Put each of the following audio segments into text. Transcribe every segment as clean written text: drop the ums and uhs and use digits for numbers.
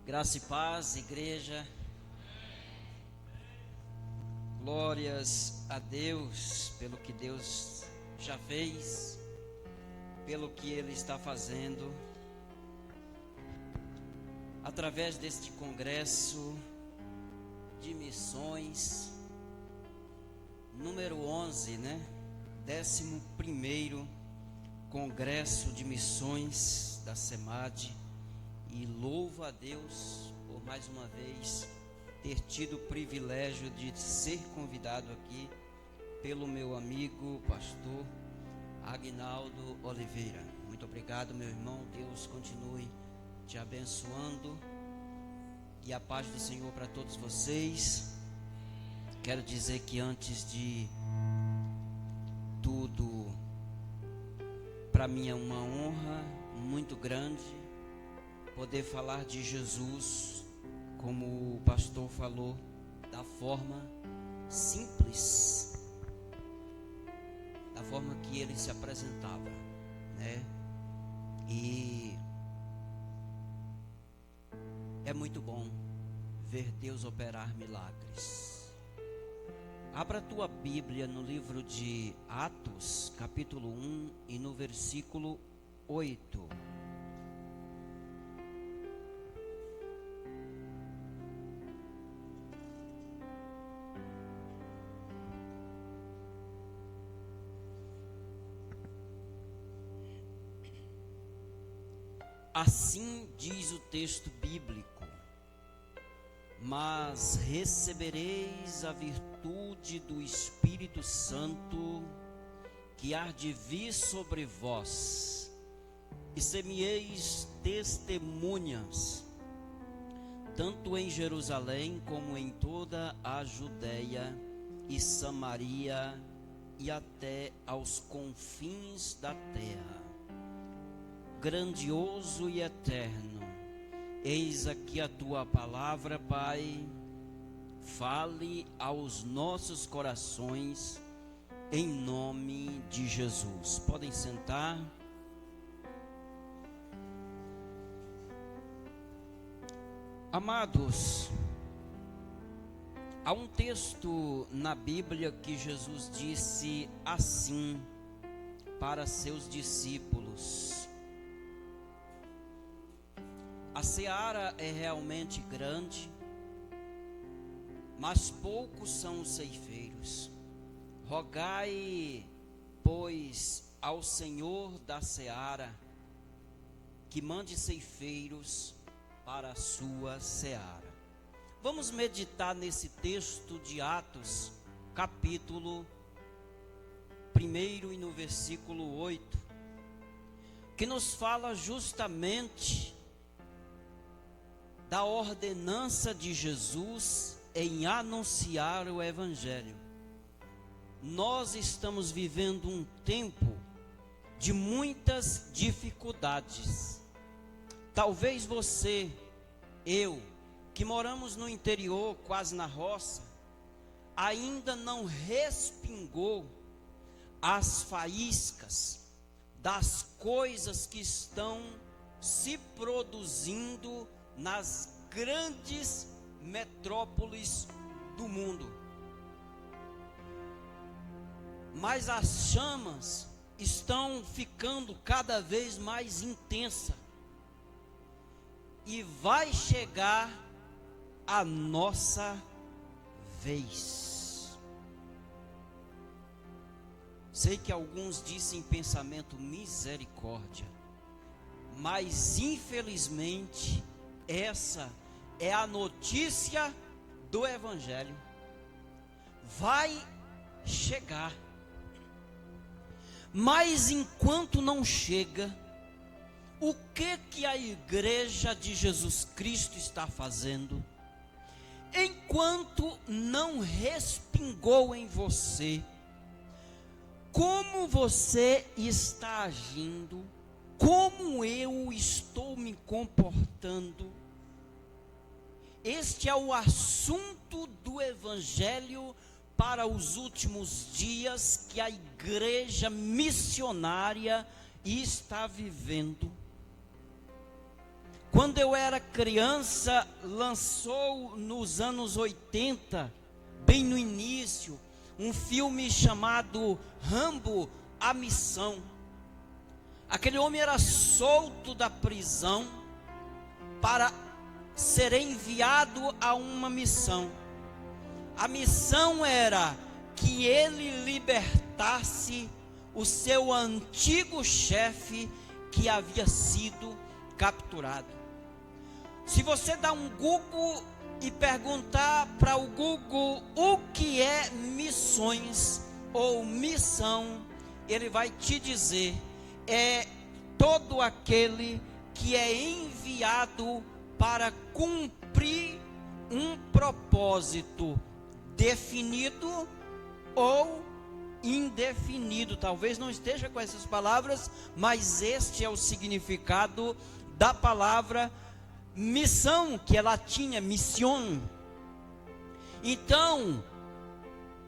Graça e paz, igreja. Glórias a Deus pelo que Deus já fez, pelo que Ele está fazendo através deste congresso de missões número 11, 11º Congresso de Missões da SEMAD. E louvo a Deus por mais uma vez ter tido o privilégio de ser convidado aqui pelo meu amigo pastor Agnaldo Oliveira. Muito obrigado, meu irmão. Deus continue te abençoando e a paz do Senhor para todos vocês. Quero dizer que antes de tudo, para mim é uma honra muito grande poder falar de Jesus, como o pastor falou, da forma simples, da forma que ele se apresentava, E é muito bom ver Deus operar milagres. Abra a tua Bíblia no livro de Atos, capítulo 1, e no versículo 8. Assim diz o texto bíblico: mas recebereis a virtude do Espírito Santo, que há de vir sobre vós, e ser-me-eis testemunhas, tanto em Jerusalém como em toda a Judeia e Samaria e até aos confins da terra. Grandioso e eterno, eis aqui a tua palavra, Pai. Fale aos nossos corações, em nome de Jesus. Podem sentar. Amados, há um texto na Bíblia que Jesus disse assim para seus discípulos: a seara é realmente grande, mas poucos são os ceifeiros. Rogai, pois, ao Senhor da seara que mande ceifeiros para a sua seara. Vamos meditar nesse texto de Atos, capítulo 1 e no versículo 8, que nos fala justamente da ordenança de Jesus em anunciar o Evangelho. Nós estamos vivendo um tempo de muitas dificuldades. Talvez você, eu, que moramos no interior, quase na roça, ainda não respingou as faíscas das coisas que estão se produzindo nas grandes metrópoles do mundo. Mas as chamas estão ficando cada vez mais intensas. E vai chegar a nossa vez. Sei que alguns dizem pensamento misericórdia, mas infelizmente essa é a notícia do Evangelho. Vai chegar. Mas enquanto não chega, o que a igreja de Jesus Cristo está fazendo? Enquanto não respingou em você, como você está agindo? Como eu estou me comportando? Este é o assunto do Evangelho para os últimos dias que a igreja missionária está vivendo. Quando eu era criança, lançou nos anos 80, bem no início, um filme chamado Rambo, A Missão. Aquele homem era solto da prisão para ser enviado a uma missão. A missão era que ele libertasse o seu antigo chefe que havia sido capturado. Se você dá um Google e perguntar para o Google o que é missões ou missão, ele vai te dizer: é todo aquele que é enviado para cumprir um propósito definido ou indefinido. Talvez não esteja com essas palavras, mas este é o significado da palavra missão, que é latim, mission. Então,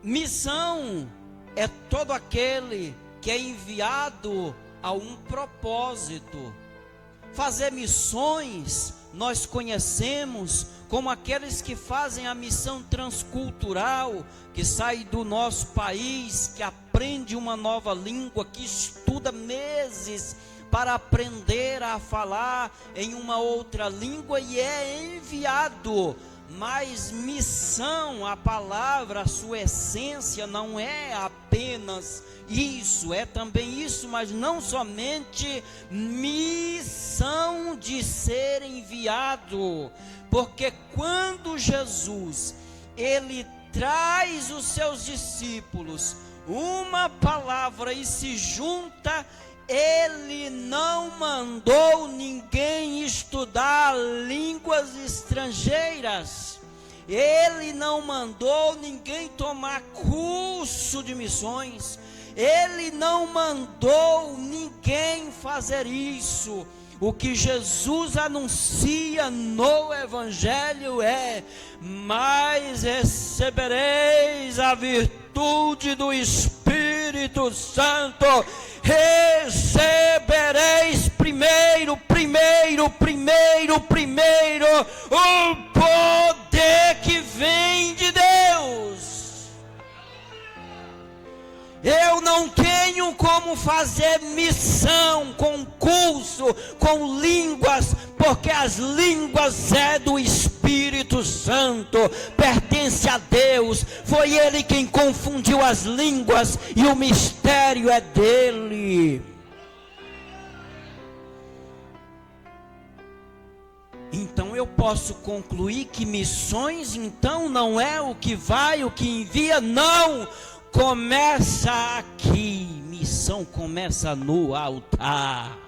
missão é todo aquele que é enviado a um propósito. Fazer missões, nós conhecemos como aqueles que fazem a missão transcultural, que sai do nosso país, que aprende uma nova língua, que estuda meses para aprender a falar em uma outra língua e é enviado. Mas missão, a palavra, a sua essência não é apenas isso, é também isso, mas não somente missão de ser enviado, porque quando Jesus, ele traz os seus discípulos uma palavra e se junta, ele não mandou ninguém estudar línguas estrangeiras. Ele não mandou ninguém tomar curso de missões. Ele não mandou ninguém fazer isso. O que Jesus anuncia no Evangelho é: mas recebereis a virtude do Espírito Santo. Recebereis primeiro o poder que vem de Deus. Eu não tenho como fazer missão com curso, com línguas, porque as línguas é do Espírito Santo, pertence a Deus. Foi Ele quem confundiu as línguas e o mistério é dele. Então eu posso concluir que missões então não é o que vai, o que envia, não. Começa aqui, missão começa no altar.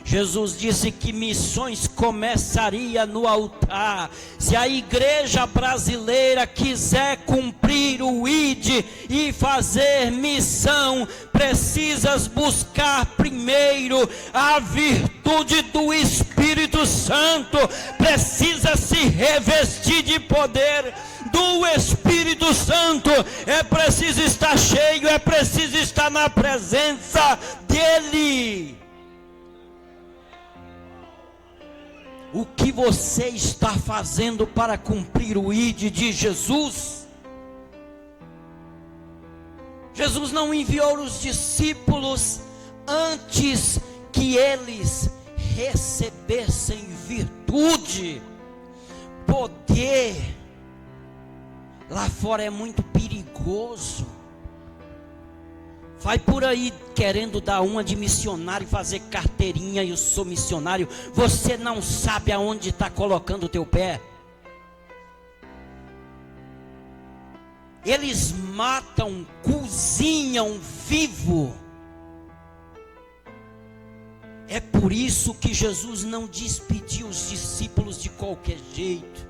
Jesus disse que missões começaria no altar. Se a igreja brasileira quiser cumprir o ID e fazer missão, precisas buscar primeiro a virtude do Espírito Santo, precisa se revestir de poder do Espírito Santo, é preciso estar cheio, é preciso estar na presença dEle. O que você está fazendo para cumprir o ID de Jesus? Jesus não enviou os discípulos antes que eles recebessem virtude, poder. Lá fora é muito perigoso. Vai por aí querendo dar uma de missionário, fazer carteirinha, eu sou missionário. Você não sabe aonde está colocando o teu pé. Eles matam, cozinham vivo. É por isso que Jesus não despediu os discípulos de qualquer jeito.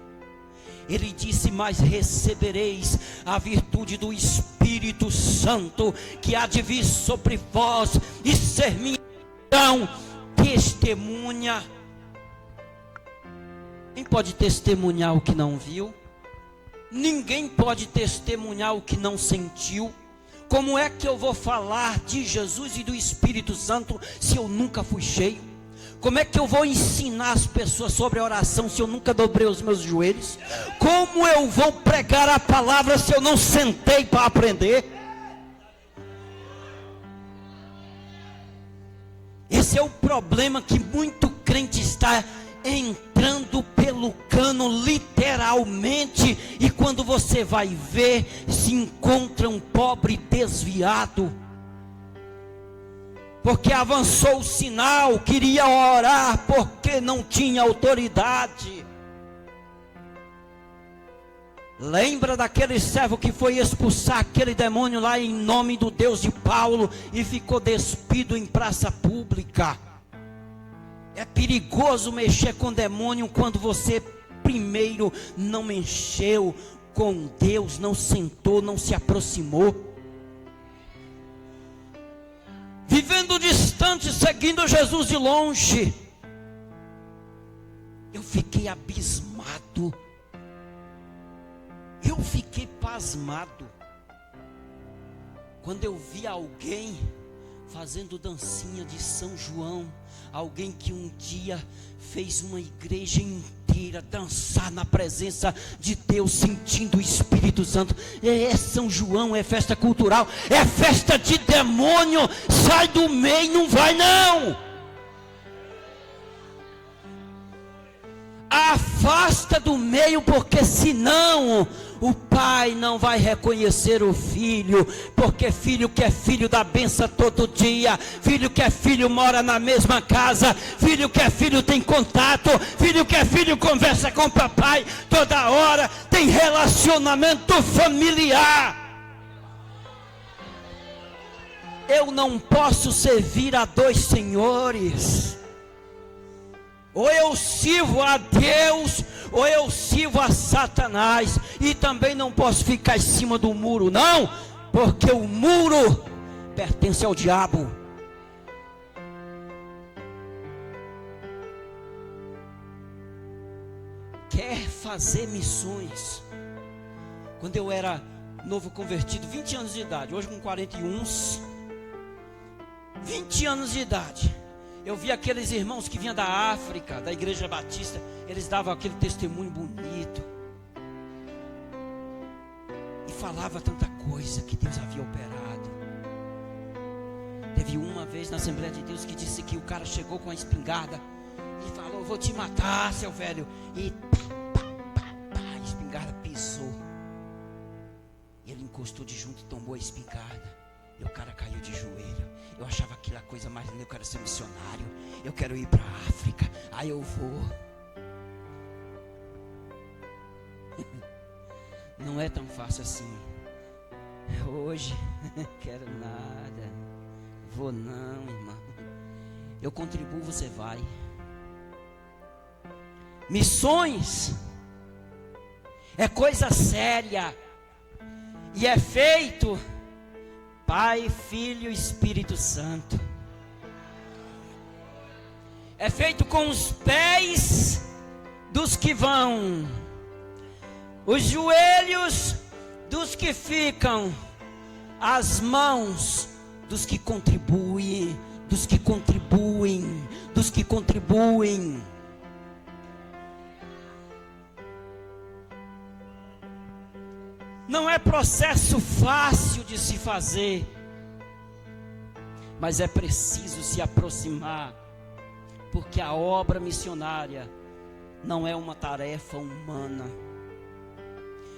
Ele disse: mas recebereis a virtude do Espírito Santo, que há de vir sobre vós, e ser minha testemunha. Quem pode testemunhar o que não viu? Ninguém pode testemunhar o que não sentiu. Como é que eu vou falar de Jesus e do Espírito Santo se eu nunca fui cheio? Como é que eu vou ensinar as pessoas sobre oração se eu nunca dobrei os meus joelhos? Como eu vou pregar a palavra se eu não sentei para aprender? Esse é o problema que muito crente está entrando pelo cano literalmente, e quando você vai ver, se encontra um pobre desviado, porque avançou o sinal, queria orar porque não tinha autoridade. Lembra daquele servo que foi expulsar aquele demônio lá em nome do Deus de Paulo e ficou despido em praça pública? É perigoso mexer com demônio quando você primeiro não mexeu com Deus, não sentou, não se aproximou. Vivendo distante, seguindo Jesus de longe, eu fiquei abismado. Eu fiquei pasmado quando eu vi alguém fazendo dancinha de São João. Alguém que um dia fez uma igreja inteira dançar na presença de Deus, sentindo o Espírito Santo. É São João, é festa cultural, é festa de demônio. Sai do meio, não vai não. Afasta do meio, porque senão o pai não vai reconhecer o filho, porque filho que é filho da benção todo dia, filho que é filho mora na mesma casa, filho que é filho tem contato, filho que é filho conversa com o papai toda hora, tem relacionamento familiar. Eu não posso servir a dois senhores. Ou eu sirvo a Deus, ou eu sirvo a Satanás. E também não posso ficar em cima do muro, não, porque o muro pertence ao diabo. Quer fazer missões? Quando eu era novo convertido, 20 anos de idade, hoje com 41, 20 anos de idade, eu vi aqueles irmãos que vinham da África, da Igreja Batista, eles davam aquele testemunho bonito, e falava tanta coisa que Deus havia operado. Teve uma vez na Assembleia de Deus que disse que o cara chegou com a espingarda e falou: vou te matar, seu velho. E a espingarda pisou. Ele encostou de junto e tomou a espingarda. E o cara caiu de joelho. Eu achava aquilo a coisa mais linda. Eu quero ser missionário, eu quero ir para a África. Aí eu vou. Não é tão fácil assim. Hoje, quero nada. Vou não, irmão. Eu contribuo, você vai. Missões é coisa séria. E é feito Pai, Filho e Espírito Santo. É feito com os pés dos que vão, os joelhos dos que ficam, as mãos dos que contribuem, dos que contribuem, dos que contribuem. Não é processo fácil de se fazer, mas é preciso se aproximar, porque a obra missionária não é uma tarefa humana.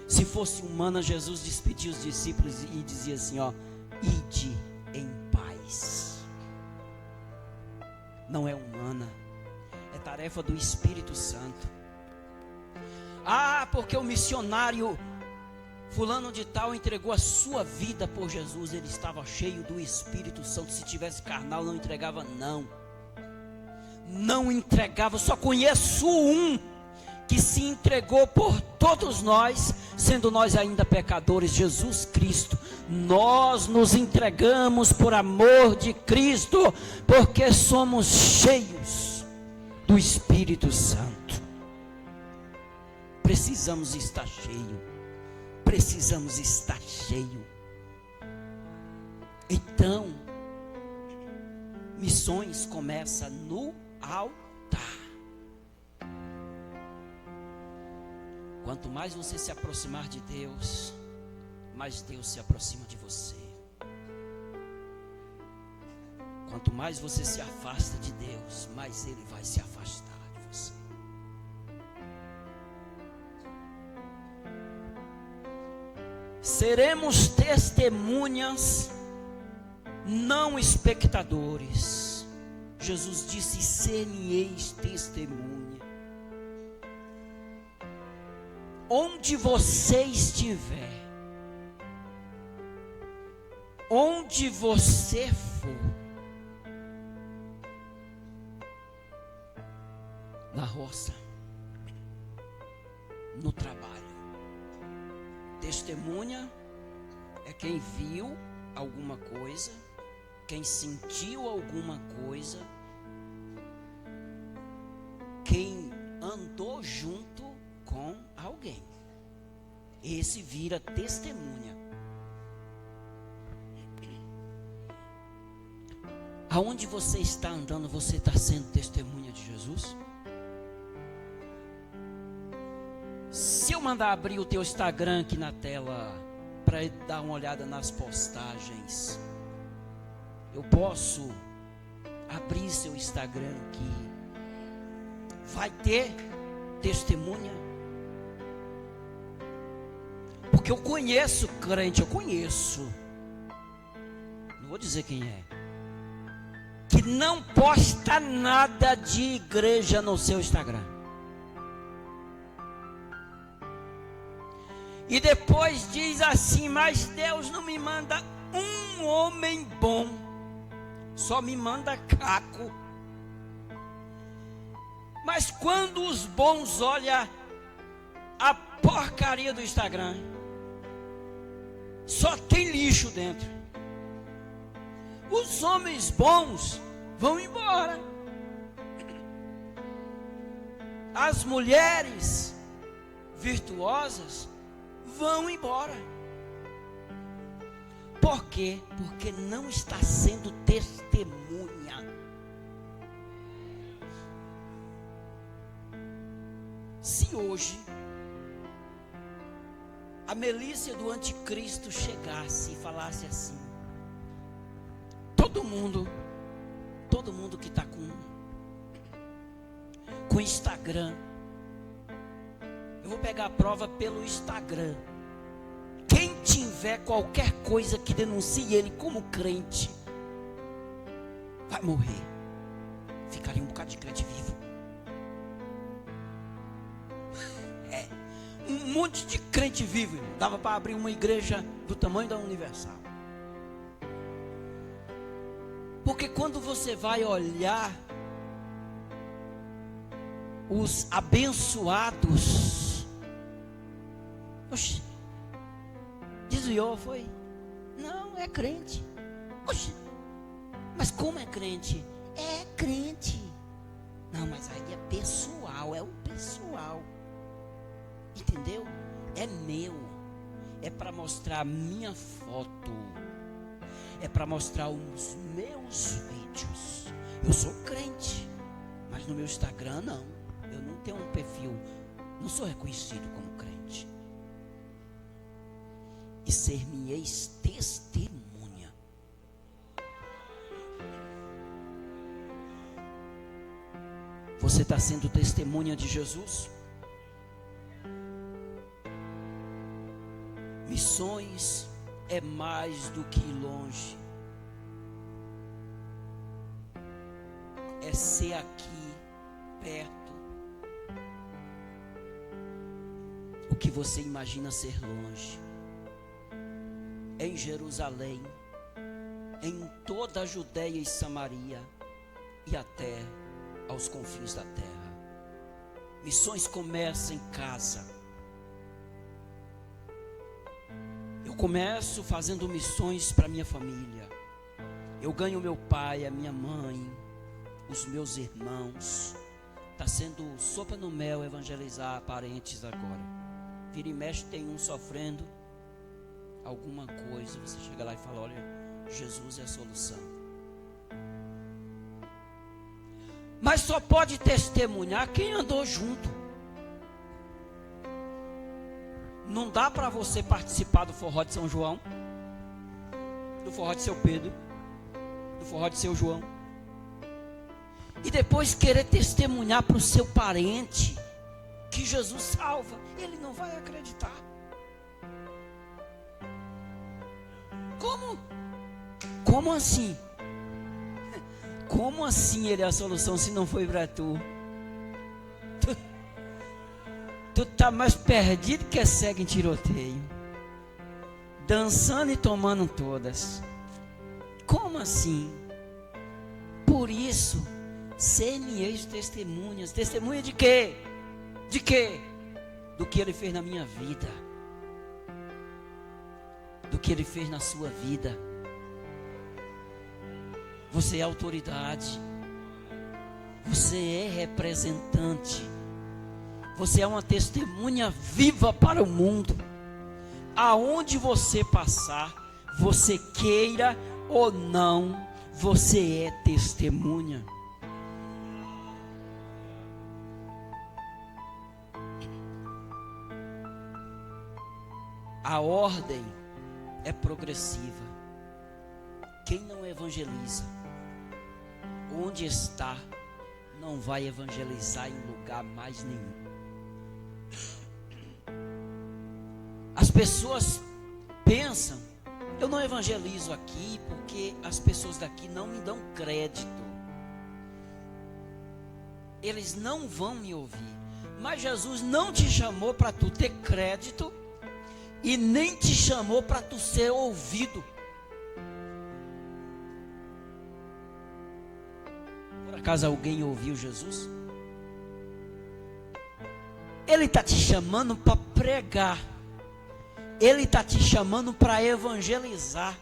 Se fosse humana, Jesus despedia os discípulos e dizia assim: ó, ide em paz. Não é humana, é tarefa do Espírito Santo. Ah, porque o missionário fulano de tal entregou a sua vida por Jesus, ele estava cheio do Espírito Santo. Se tivesse carnal, não entregava, não entregava. Só conheço um que se entregou por todos nós, sendo nós ainda pecadores, Jesus Cristo. Nós nos entregamos por amor de Cristo, porque somos cheios do Espírito Santo. Precisamos estar cheios. Precisamos estar cheio. Então, missões começa no altar. Quanto mais você se aproximar de Deus, mais Deus se aproxima de você. Quanto mais você se afasta de Deus, mais Ele vai se afastar de você. Seremos testemunhas, não espectadores. Jesus disse: ser-me-eis testemunha. Onde você estiver, onde você for, na roça, no trabalho, testemunha é quem viu alguma coisa, quem sentiu alguma coisa, quem andou junto com alguém. Esse vira testemunha. Aonde você está andando, você está sendo testemunha de Jesus? Se eu mandar abrir o teu Instagram aqui na tela, para dar uma olhada nas postagens, eu posso abrir seu Instagram aqui. Vai ter testemunha? Porque eu conheço crente, eu conheço. Não vou dizer quem é. Que não posta nada de igreja no seu Instagram. E depois diz assim: mas Deus não me manda um homem bom, só me manda caco. Mas quando os bons olham a porcaria do Instagram, só tem lixo dentro. Os homens bons vão embora. As mulheres virtuosas vão embora. Por quê? Porque não está sendo testemunha. Se hoje a milícia do anticristo chegasse e falasse assim: todo mundo que está com Instagram, eu vou pegar a prova pelo Instagram. Quem tiver qualquer coisa que denuncie ele como crente, vai morrer. Ficaria um bocado de crente vivo. Um monte de crente vivo, irmão. Dava para abrir uma igreja do tamanho da Universal. Porque quando você vai olhar os abençoados, oxe, desviou, foi? Não, é crente. Oxe, mas como é crente? É crente. Não, mas aí é pessoal, é o pessoal. Entendeu? É meu. É para mostrar a minha foto. É para mostrar os meus vídeos. Eu sou crente, mas no meu Instagram não. Eu não tenho um perfil, não sou reconhecido como crente. E ser-me-eis testemunha. Você está sendo testemunha de Jesus? Missões é mais do que ir longe. É ser aqui, perto. O que você imagina ser longe. Em Jerusalém, em toda a Judeia e Samaria, e até aos confins da terra. Missões começam em casa. Eu começo fazendo missões para minha família. Eu ganho meu pai, a minha mãe, os meus irmãos. Está sendo sopa no mel evangelizar parentes agora. Vira e mexe, tem um sofrendo alguma coisa. Você chega lá e fala: olha, Jesus é a solução. Mas só pode testemunhar quem andou junto. Não dá para você participar do forró de São João, do forró de Seu Pedro, do forró de Seu João, e depois querer testemunhar para o seu parente que Jesus salva. Ele não vai acreditar. Como assim? Como assim ele é a solução se não foi para tu? Tu tá mais perdido que cego em tiroteio, dançando e tomando todas. Como assim? Por isso, ser-me-eis testemunhas. Testemunha de quê? De quê? Do que ele fez na minha vida, do que ele fez na sua vida. Você é autoridade, você é representante, você é uma testemunha viva para o mundo. Aonde você passar, você queira ou não, você é testemunha. A ordem é progressiva. Quem não evangeliza, onde está, não vai evangelizar em lugar mais nenhum. As pessoas pensam, eu não evangelizo aqui porque as pessoas daqui não me dão crédito. Eles não vão me ouvir. Mas Jesus não te chamou para tu ter crédito e nem te chamou para tu ser ouvido. Por acaso alguém ouviu Jesus? Ele está te chamando para pregar. Ele está te chamando para evangelizar.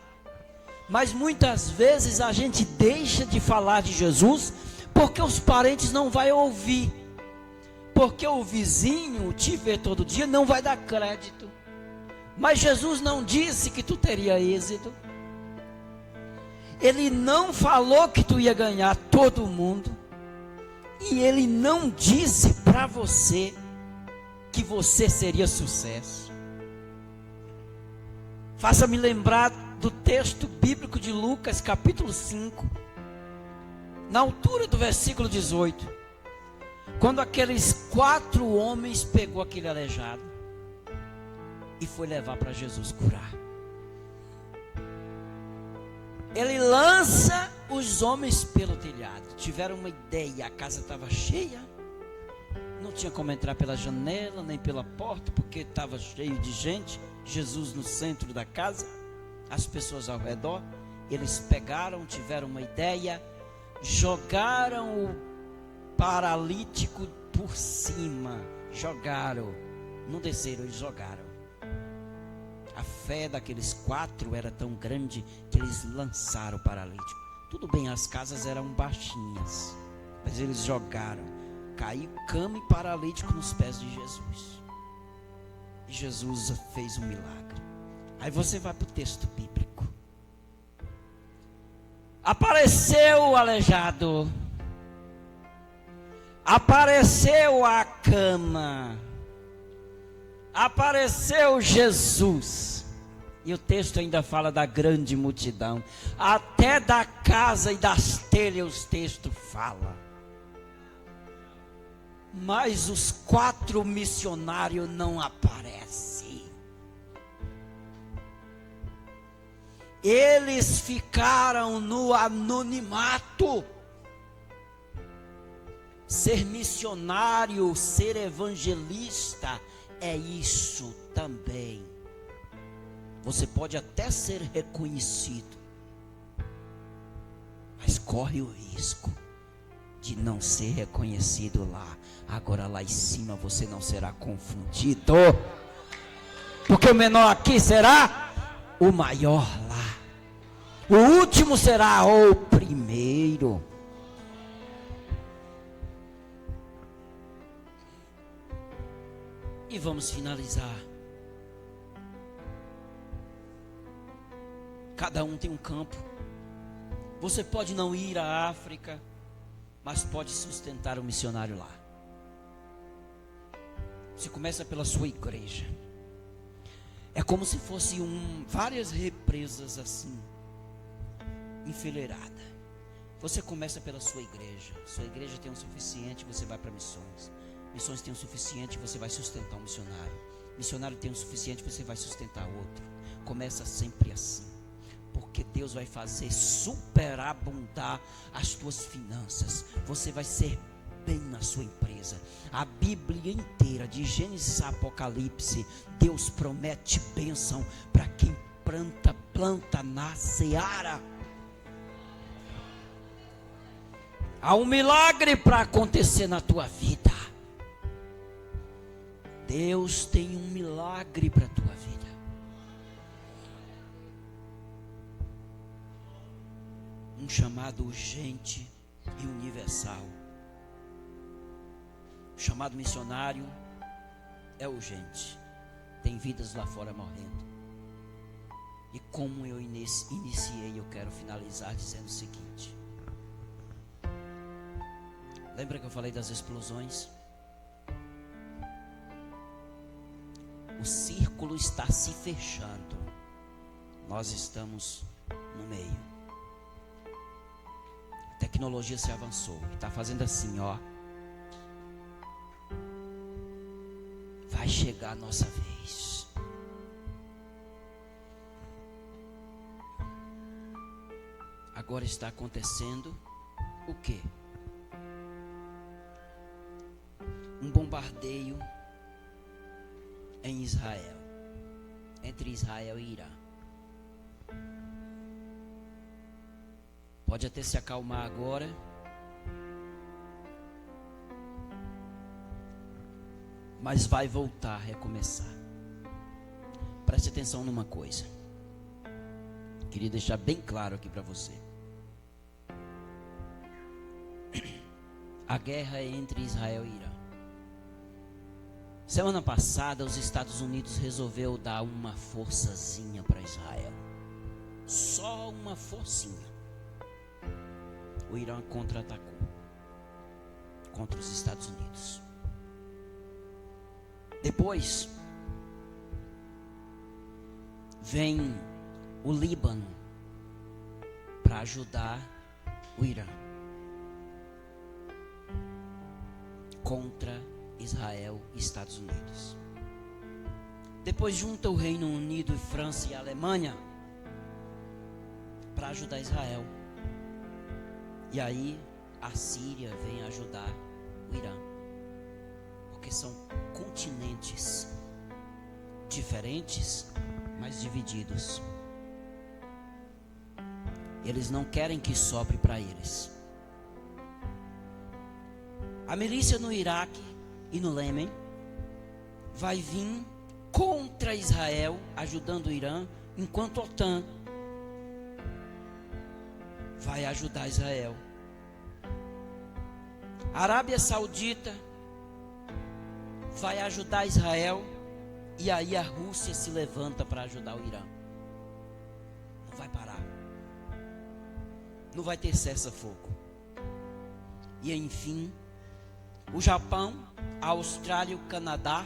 Mas muitas vezes a gente deixa de falar de Jesus porque os parentes não vão ouvir. Porque o vizinho te vê todo dia, não vai dar crédito. Mas Jesus não disse que tu teria êxito. Ele não falou que tu ia ganhar todo mundo. E ele não disse para você que você seria sucesso. Faça-me lembrar do texto bíblico de Lucas, capítulo 5, na altura do versículo 18, quando aqueles 4 homens pegou aquele aleijado e foi levar para Jesus curar. Ele lança os homens pelo telhado. Tiveram uma ideia, a casa estava cheia, não tinha como entrar pela janela, nem pela porta, porque estava cheio de gente. Jesus no centro da casa, as pessoas ao redor. Eles pegaram, tiveram uma ideia, jogaram o paralítico por cima, jogaram, não desceram, eles jogaram. A fé daqueles 4 era tão grande que eles lançaram o paralítico. Tudo bem, as casas eram baixinhas, mas eles jogaram. Caiu cama e paralítico nos pés de Jesus. E Jesus fez um milagre. Aí você vai para o texto bíblico. Apareceu o aleijado. Apareceu a cama. Apareceu Jesus. E o texto ainda fala da grande multidão. Até da casa e das telhas o texto fala. Mas os 4 missionários não aparecem. Eles ficaram no anonimato. Ser missionário, ser evangelista, é isso também. Você pode até ser reconhecido, mas corre o risco de não ser reconhecido lá. Agora lá em cima você não será confundido, porque o menor aqui será o maior lá. O último será o primeiro. E vamos finalizar. Cada um tem um campo. Você pode não ir à África, mas pode sustentar o missionário lá. Você começa pela sua igreja. É como se fosse várias represas assim, enfileirada. Você começa pela sua igreja. Sua igreja tem o suficiente, você vai para missões. Missões tem o suficiente, você vai sustentar um missionário. Missionário tem o suficiente, você vai sustentar outro. Começa sempre assim, porque Deus vai fazer superabundar as tuas finanças. Você vai ser bem na sua empresa. A Bíblia inteira, de Gênesis a Apocalipse, Deus promete bênção para quem planta na seara. Há um milagre para acontecer na tua vida. Deus tem um milagre para a tua vida. Um chamado urgente e universal. O chamado missionário é urgente. Tem vidas lá fora morrendo. E como eu iniciei, eu quero finalizar dizendo o seguinte. Lembra que eu falei das explosões? O círculo está se fechando. Nós estamos no meio. A tecnologia se avançou. Está fazendo assim, ó. Vai chegar a nossa vez. Agora está acontecendo o quê? Um bombardeio em Israel, entre Israel e Irã. Pode até se acalmar agora, mas vai voltar a recomeçar. Preste atenção numa coisa. Queria deixar bem claro aqui para você. A guerra é entre Israel e Irã. Semana passada, os Estados Unidos resolveu dar uma forçazinha para Israel. Só uma forcinha. O Irã contra-atacou contra os Estados Unidos. Depois, vem o Líbano para ajudar o Irã contra Israel e Estados Unidos. Depois junta o Reino Unido e França e Alemanha para ajudar Israel. E aí a Síria vem ajudar o Irã. Porque são continentes diferentes, mas divididos. Eles não querem que sobre para eles. A milícia no Iraque e no Iêmen vai vir contra Israel, ajudando o Irã, enquanto a OTAN vai ajudar Israel. A Arábia Saudita vai ajudar Israel, e aí a Rússia se levanta para ajudar o Irã. Não vai parar. Não vai ter cessar-fogo. E enfim, o Japão, a Austrália e o Canadá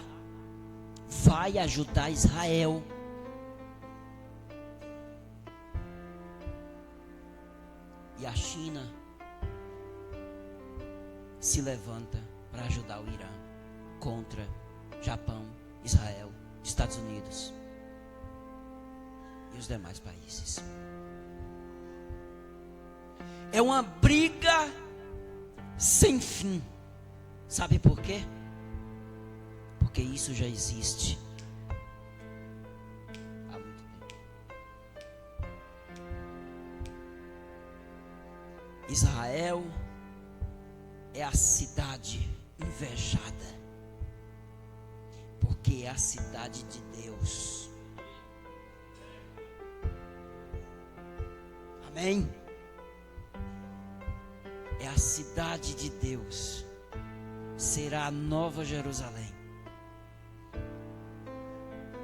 vai ajudar Israel. E a China se levanta para ajudar o Irã contra Japão, Israel, Estados Unidos e os demais países. É uma briga sem fim. Sabe por quê? Porque isso já existe há muito tempo. Israel é a cidade invejada, porque é a cidade de Deus. Amém? É a cidade de Deus. Será a Nova Jerusalém.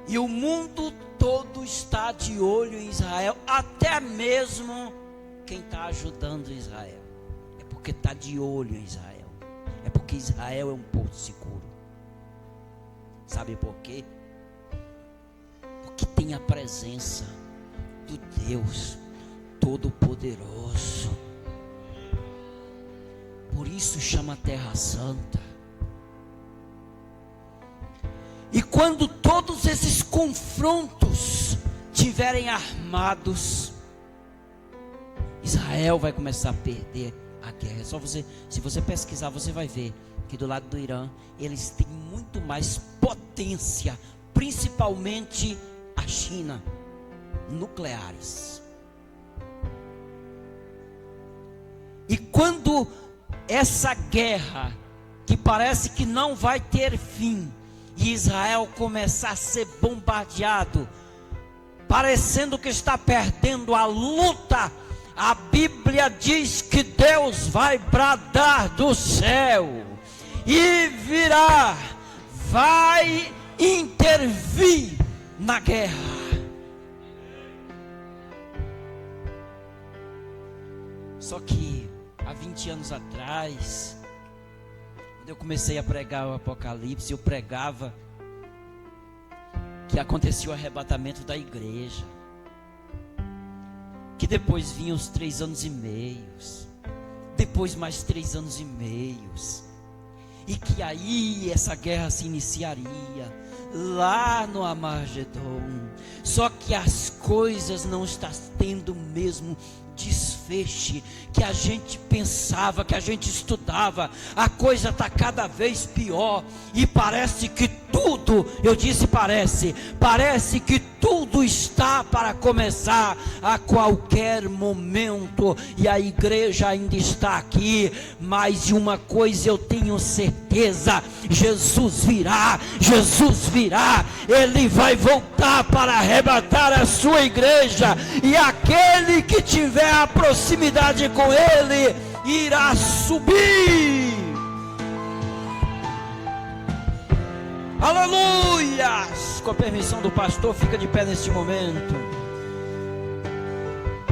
E o mundo todo está de olho em Israel, até mesmo quem está ajudando Israel. É porque porque está de olho em Israel. É porque Israel é um porto seguro. Sabe por quê? Porque tem a presença do Deus Todo-Poderoso. Por isso chama a Terra Santa. E quando todos esses confrontos tiverem armados, Israel vai começar a perder a guerra. Só você, se você pesquisar, você vai ver que do lado do Irã, eles têm muito mais potência, principalmente a China, nucleares. E quando essa guerra, que parece que não vai ter fim, e Israel começar a ser bombardeado, parecendo que está perdendo a luta, a Bíblia diz que Deus vai bradar do céu e virá, vai intervir na guerra. Só que há 20 anos atrás, quando eu comecei a pregar o Apocalipse, eu pregava que acontecia o arrebatamento da igreja, que depois vinham os 3 anos e meio, depois mais 3 anos e meio, e que aí essa guerra se iniciaria lá no Armagedon. Só que as coisas não estão tendo mesmo desfecho que a gente pensava, que a gente estudava. A coisa está cada vez pior, e parece que tudo, eu disse parece que tudo está para começar a qualquer momento, e a igreja ainda está aqui. Mas uma coisa eu tenho certeza: Jesus virá, Ele vai voltar para arrebatar a sua igreja, e aquele que tiver a proximidade com Ele irá subir. Aleluia! Com a permissão do pastor, fica de pé neste momento.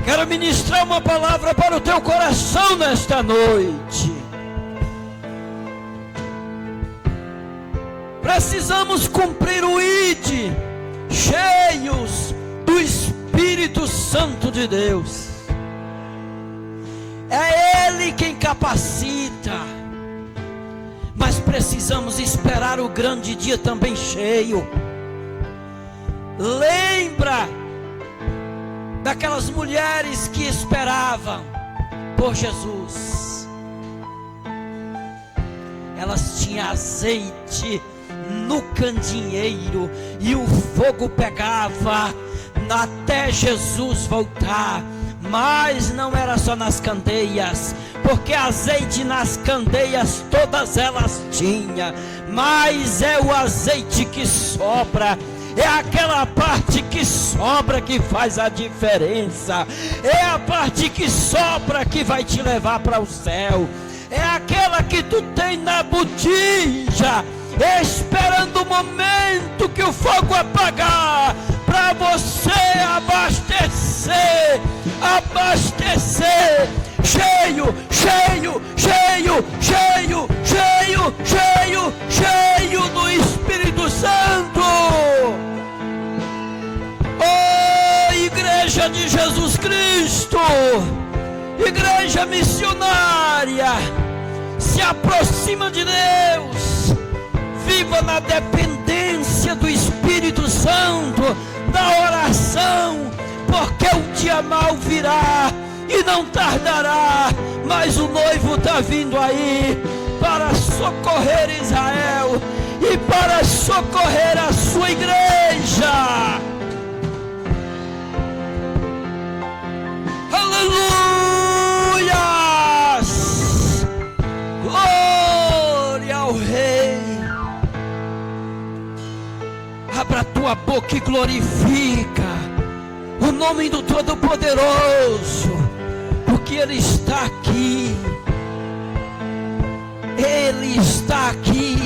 Quero ministrar uma palavra para o teu coração nesta noite. Precisamos cumprir o ID, cheios do Espírito Santo de Deus. É Ele quem capacita, mas precisamos esperar o grande dia também cheio. Lembra daquelas mulheres que esperavam por Jesus? Elas tinham azeite no candeeiro, e o fogo pegava até Jesus voltar. Mas não era só nas candeias, porque azeite nas candeias todas elas tinham, mas é o azeite que sobra, é aquela parte que sobra que faz a diferença, é a parte que sobra que vai te levar para o céu, é aquela que tu tem na botija, esperando o momento que o fogo apagar, para você abastecer, cheio do Espírito Santo. Oh, igreja de Jesus Cristo, igreja missionária, se aproxima de Deus, viva na dependência do Espírito Santo, na oração, porque o dia mau virá e não tardará, mas o noivo está vindo aí para socorrer Israel e para socorrer a sua igreja. Aleluias! Glória ao Rei. Abra a tua boca e glorifica o nome do Todo-Poderoso, porque Ele está aqui. Ele está aqui.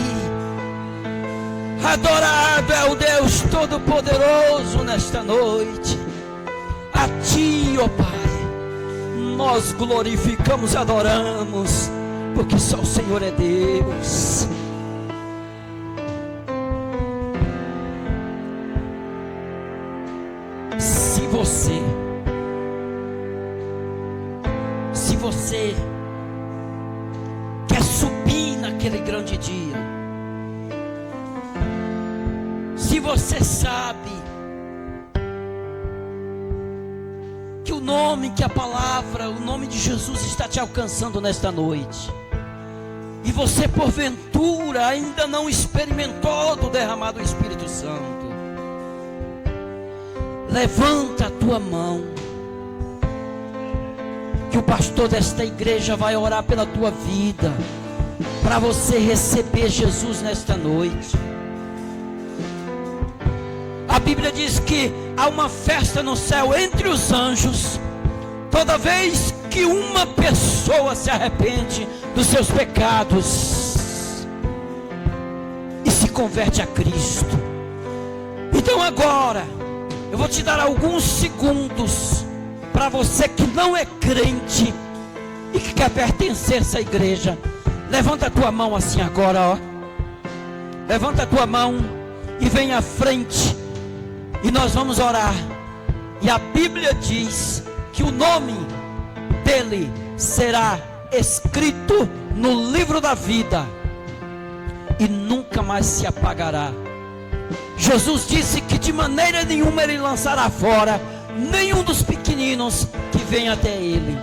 Adorado é o Deus Todo-Poderoso nesta noite. A Ti, ó Pai, nós glorificamos e adoramos, porque só o Senhor é Deus. Se você quer subir naquele grande dia, se você sabe que o nome, que a palavra, o nome de Jesus está te alcançando nesta noite, e você porventura ainda não experimentou do derramado do Espírito Santo, levanta a tua mão, que o pastor desta igreja vai orar pela tua vida, para você receber Jesus nesta noite. A Bíblia diz que há uma festa no céu entre os anjos, toda vez que uma pessoa se arrepende dos seus pecados e se converte a Cristo. Então agora, eu vou te dar alguns segundos para você que não é crente e que quer pertencer a essa igreja. Levanta a tua mão assim agora, ó. Levanta a tua mão e vem à frente, e nós vamos orar. E a Bíblia diz que o nome dele será escrito no livro da vida e nunca mais se apagará. Jesus disse que de maneira nenhuma ele lançará fora nenhum dos pequeninos que vem até ele.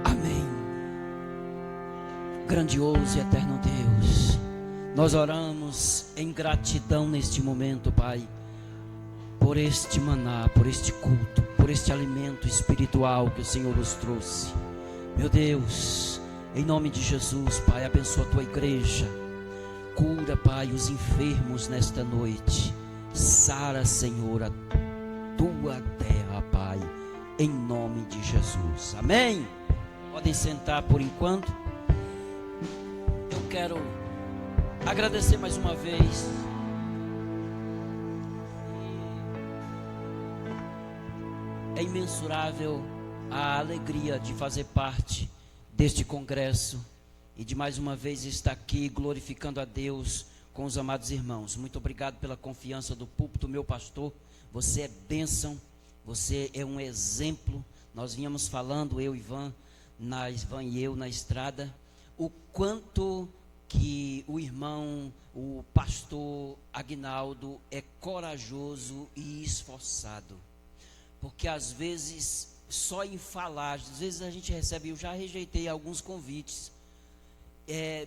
Amém. Grandioso e eterno Deus, nós oramos em gratidão neste momento, Pai, por este maná, por este culto, por este alimento espiritual que o Senhor nos trouxe. Meu Deus, em nome de Jesus, Pai, abençoa a tua igreja. Cura, Pai, os enfermos nesta noite. Sara, Senhor, a tua terra, Pai, em nome de Jesus. Amém? Podem sentar por enquanto. Eu quero agradecer mais uma vez. É imensurável a alegria de fazer parte deste congresso e de mais uma vez estar aqui glorificando a Deus com os amados irmãos. Muito obrigado pela confiança do púlpito, meu pastor. Você é bênção, você é um exemplo. Nós vínhamos falando, Ivan e eu na estrada, o quanto que o irmão, o pastor Aguinaldo é corajoso e esforçado. Porque às vezes, só em falar, às vezes a gente recebe, eu já rejeitei alguns convites,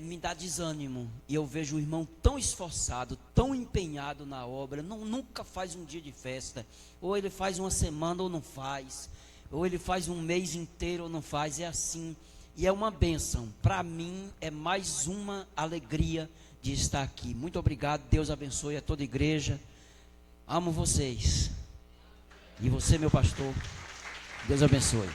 me dá desânimo, e eu vejo o irmão tão esforçado, tão empenhado na obra, nunca faz um dia de festa, ou ele faz uma semana ou não faz, ou ele faz um mês inteiro ou não faz, é assim, e é uma bênção. Para mim é mais uma alegria de estar aqui. Muito obrigado, Deus abençoe a toda a igreja, amo vocês. E você, meu pastor, Deus abençoe.